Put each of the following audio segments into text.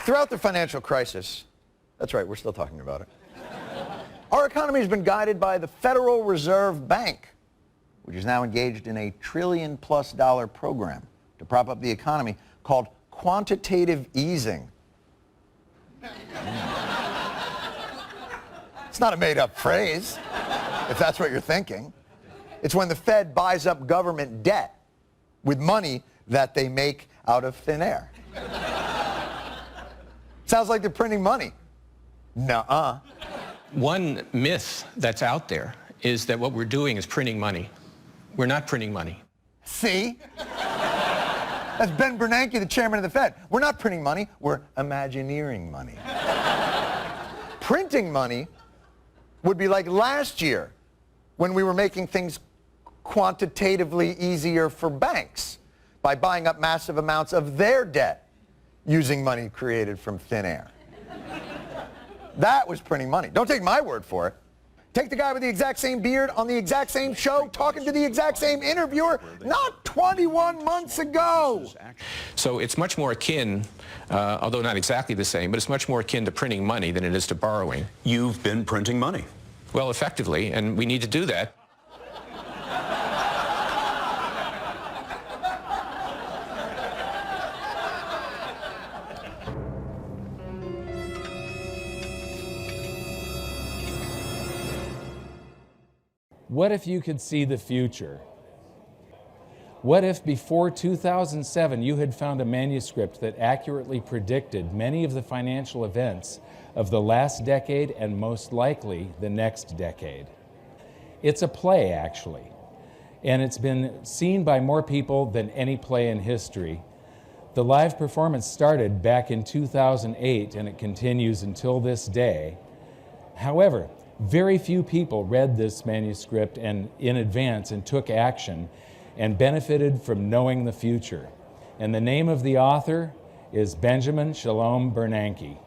Throughout the financial crisis, that's right, we're still talking about it, our economy has been guided by the Federal Reserve Bank, which is now engaged in a $1 trillion+ program to prop up the economy called quantitative easing. It's not a made-up phrase, if that's what you're thinking. It's when the Fed buys up government debt with money that they make out of thin air. Sounds like they're printing money. Nuh-uh. One myth that's out there is that what we're doing is printing money. We're not printing money. See? That's Ben Bernanke, the chairman of the Fed. We're not printing money, we're imagineering money. Printing money would be like last year when we were making things quantitatively easier for banks by buying up massive amounts of their debt using money created from thin air. That was printing money. Don't take my word for it. Take the guy with the exact same beard on the exact same show talking to the exact same interviewer not 21 months ago. So it's much more akin, although not exactly the same, but it's much more akin to printing money than it is to borrowing. You've been printing money. Well, effectively, and we need to do that. What if you could see the future? What if before 2007 you had found a manuscript that accurately predicted many of the financial events of the last decade and most likely the next decade? It's a play, actually, and it's been seen by more people than any play in history. The live performance started back in 2008 and it continues until this day. However, very few people read this manuscript and in advance and took action and benefited from knowing the future. And the name of the author is Benjamin Shalom Bernanke.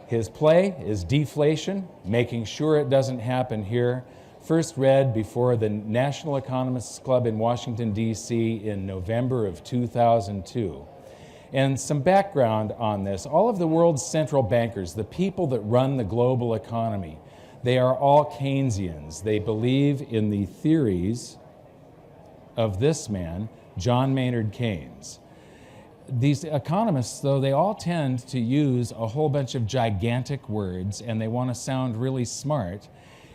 His play is Deflation, Making Sure It Doesn't Happen Here, first read before the National Economists Club in Washington, D.C. in November of 2002. And some background on this, all of the world's central bankers, the people that run the global economy, they are all Keynesians. They believe in the theories of this man, John Maynard Keynes. These economists, though, they all tend to use a whole bunch of gigantic words and they want to sound really smart,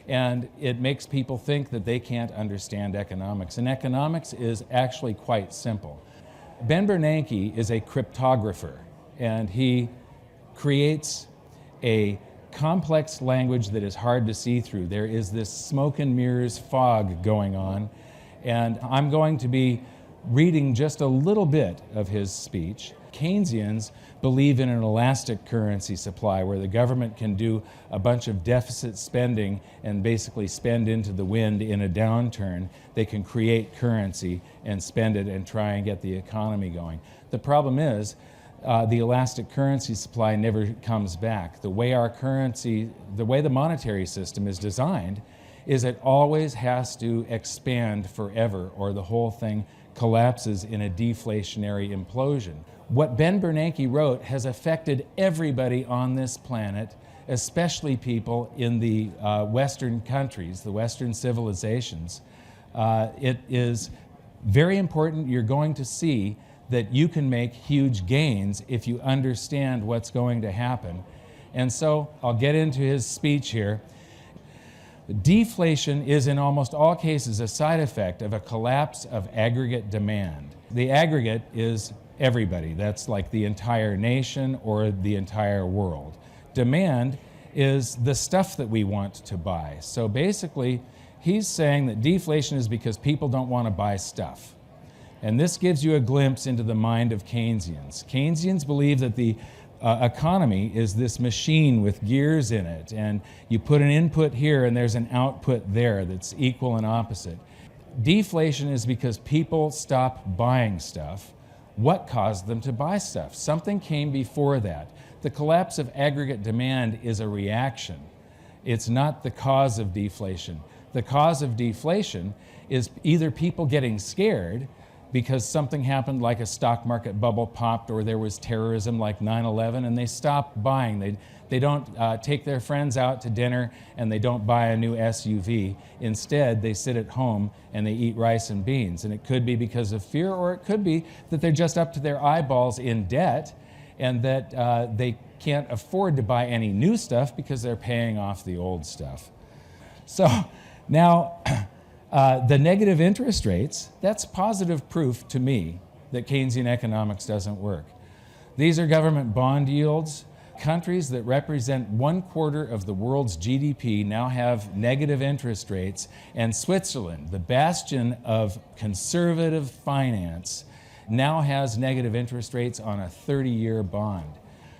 and it makes people think that they can't understand economics. And economics is actually quite simple. Ben Bernanke is a cryptographer, and he creates a complex language that is hard to see through. There is this smoke and mirrors fog going on, and I'm going to be reading just a little bit of his speech. Keynesians believe in an elastic currency supply where the government can do a bunch of deficit spending and basically spend into the wind in a downturn. They can create currency and spend it and try and get the economy going. The problem is the elastic currency supply never comes back. The way our currency, the way the monetary system is designed is it always has to expand forever or the whole thing collapses in a deflationary implosion. What Ben Bernanke wrote has affected everybody on this planet, especially people in the Western countries, the Western civilizations. It is very important. You're going to see that you can make huge gains if you understand what's going to happen. And so I'll get into his speech here. Deflation is in almost all cases a side effect of a collapse of aggregate demand. The aggregate is everybody. That's like the entire nation or the entire world. Demand is the stuff that we want to buy. So basically, he's saying that deflation is because people don't want to buy stuff. And this gives you a glimpse into the mind of Keynesians. Keynesians believe that the economy is this machine with gears in it, and you put an input here and there's an output there that's equal and opposite. Deflation is because people stop buying stuff. What caused them to buy stuff? Something came before that. The collapse of aggregate demand is a reaction. It's not the cause of deflation. The cause of deflation is either people getting scared because something happened like a stock market bubble popped or there was terrorism like 9/11, and they stop buying. They don't take their friends out to dinner and they don't buy a new SUV. Instead, they sit at home and they eat rice and beans. And it could be because of fear, or it could be that they're just up to their eyeballs in debt and that they can't afford to buy any new stuff because they're paying off the old stuff. So now, the negative interest rates, that's positive proof to me that Keynesian economics doesn't work. These are government bond yields. Countries that represent 1/4 of the world's GDP now have negative interest rates, and Switzerland, the bastion of conservative finance, now has negative interest rates on a 30-year bond.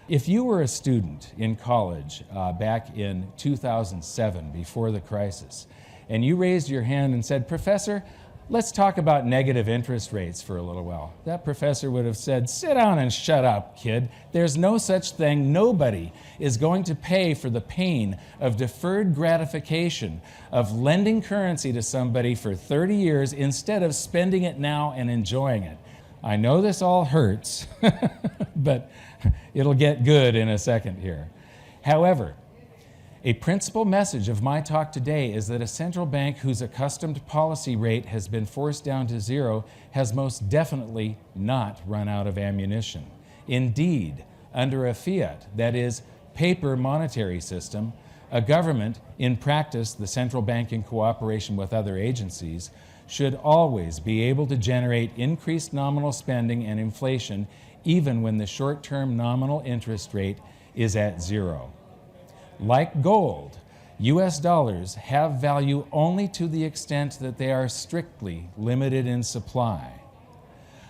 If you were a student in college back in 2007, before the crisis, and you raised your hand and said, "Professor, let's talk about negative interest rates for a little while," that professor would have said, "Sit down and shut up, kid. There's no such thing. Nobody is going to pay for the pain of deferred gratification, of lending currency to somebody for 30 years instead of spending it now and enjoying it." I know this all hurts, but it'll get good in a second here. However, a principal message of my talk today is that a central bank whose accustomed policy rate has been forced down to zero has most definitely not run out of ammunition. Indeed, under a fiat, that is, paper monetary system, a government, in practice the central bank in cooperation with other agencies, should always be able to generate increased nominal spending and inflation even when the short-term nominal interest rate is at zero. Like gold, US dollars have value only to the extent that they are strictly limited in supply.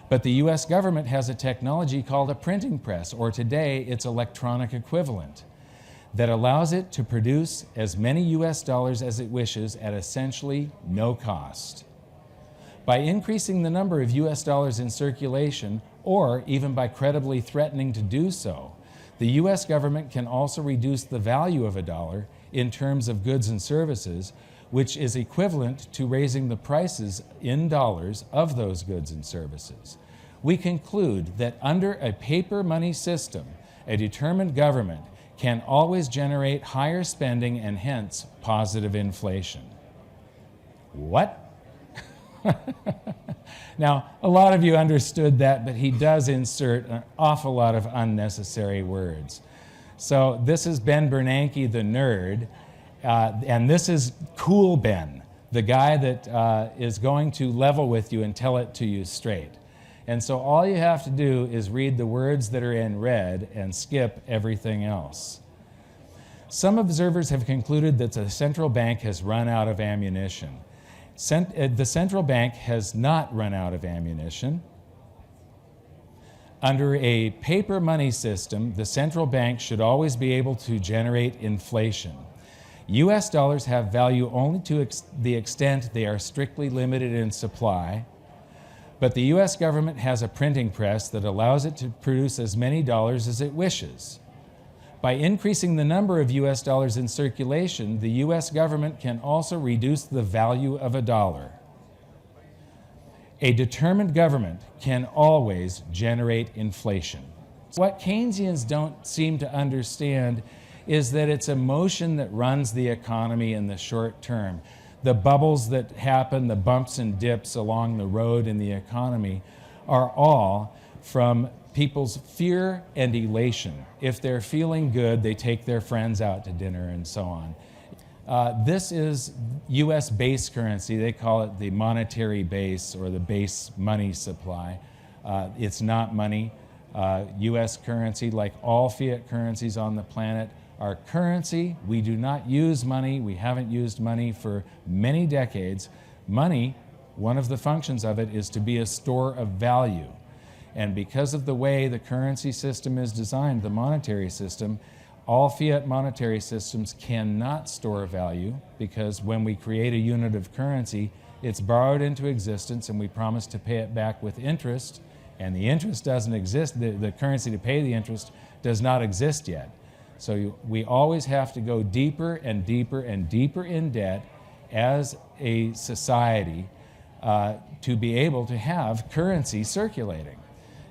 But the US government has a technology called a printing press, or today its electronic equivalent, that allows it to produce as many US dollars as it wishes at essentially no cost. By increasing the number of US dollars in circulation, or even by credibly threatening to do so, the US government can also reduce the value of a dollar in terms of goods and services, which is equivalent to raising the prices in dollars of those goods and services. We conclude that under a paper money system, a determined government can always generate higher spending and hence positive inflation. What? Now, a lot of you understood that, but he does insert an awful lot of unnecessary words. So this is Ben Bernanke, the nerd, and this is Cool Ben, the guy that is going to level with you and tell it to you straight. And so all you have to do is read the words that are in red and skip everything else. Some observers have concluded that the central bank has run out of ammunition. The central bank has not run out of ammunition. Under a paper money system, the central bank should always be able to generate inflation. US dollars have value only to the extent they are strictly limited in supply, but the US government has a printing press that allows it to produce as many dollars as it wishes. By increasing the number of US dollars in circulation, the US government can also reduce the value of a dollar. A determined government can always generate inflation. What Keynesians don't seem to understand is that it's emotion that runs the economy in the short term. The bubbles that happen, the bumps and dips along the road in the economy are all from people's fear and elation. If they're feeling good, they take their friends out to dinner and so on. This is US base currency. They call it the monetary base or the base money supply. It's not money. US currency, like all fiat currencies on the planet, are currency. We do not use money. We haven't used money for many decades. Money, one of the functions of it is to be a store of value. And because of the way the currency system is designed, the monetary system, all fiat monetary systems cannot store value, because when we create a unit of currency, it's borrowed into existence and we promise to pay it back with interest, and the interest doesn't exist. The currency to pay the interest does not exist yet. So we always have to go deeper and deeper and deeper in debt as a society to be able to have currency circulating.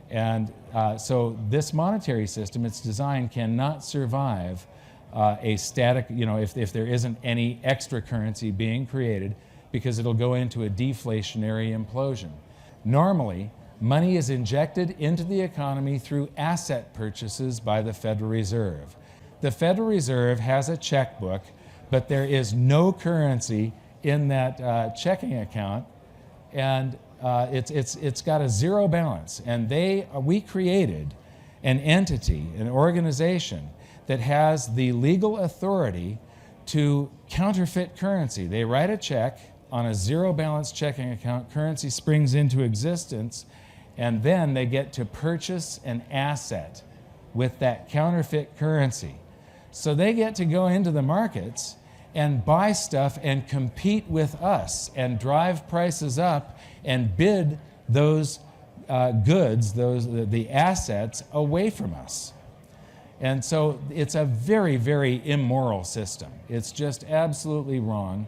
And so this monetary system, its design cannot survive a static, if there isn't any extra currency being created, because it'll go into a deflationary implosion. Normally, money is injected into the economy through asset purchases by the Federal Reserve. The Federal Reserve has a checkbook, but there is no currency in that checking account, and it's got a zero balance. And we created an entity, an organization that has the legal authority to counterfeit currency. They write a check on a zero balance checking account, currency springs into existence, and then they get to purchase an asset with that counterfeit currency. So they get to go into the markets and buy stuff and compete with us and drive prices up and bid those goods, the assets, away from us. And so it's a very, very immoral system. It's just absolutely wrong.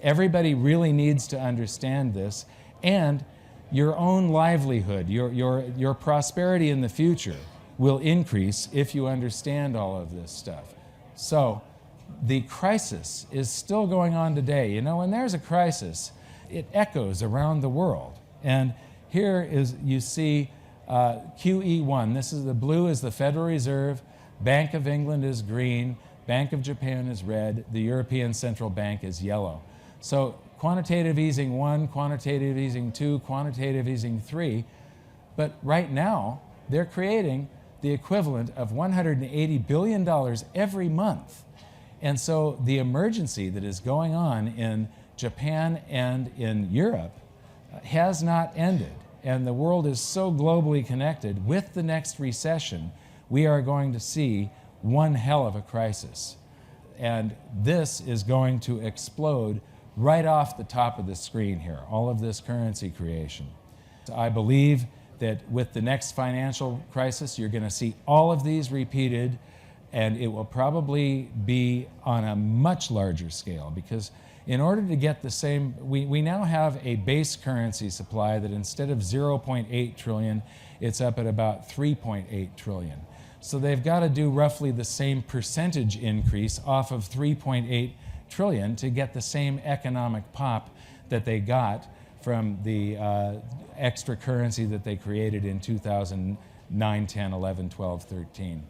Everybody really needs to understand this, and your own livelihood, your prosperity in the future will increase if you understand all of this stuff. So the crisis is still going on today. When there's a crisis, it echoes around the world. And here you see QE1. The blue is the Federal Reserve, Bank of England is green, Bank of Japan is red, the European Central Bank is yellow. So quantitative easing 1, quantitative easing 2, quantitative easing 3, but right now they're creating the equivalent of $180 billion every month. And so the emergency that is going on in Japan and in Europe has not ended. And the world is so globally connected. With the next recession, we are going to see one hell of a crisis. And this is going to explode right off the top of the screen here, all of this currency creation. I believe that with the next financial crisis, you're going to see all of these repeated, and it will probably be on a much larger scale, because in order to get the same, we now have a base currency supply that instead of 0.8 trillion, it's up at about 3.8 trillion. So they've got to do roughly the same percentage increase off of 3.8 trillion to get the same economic pop that they got from the extra currency that they created in 2009, 10, 11, 12, 13.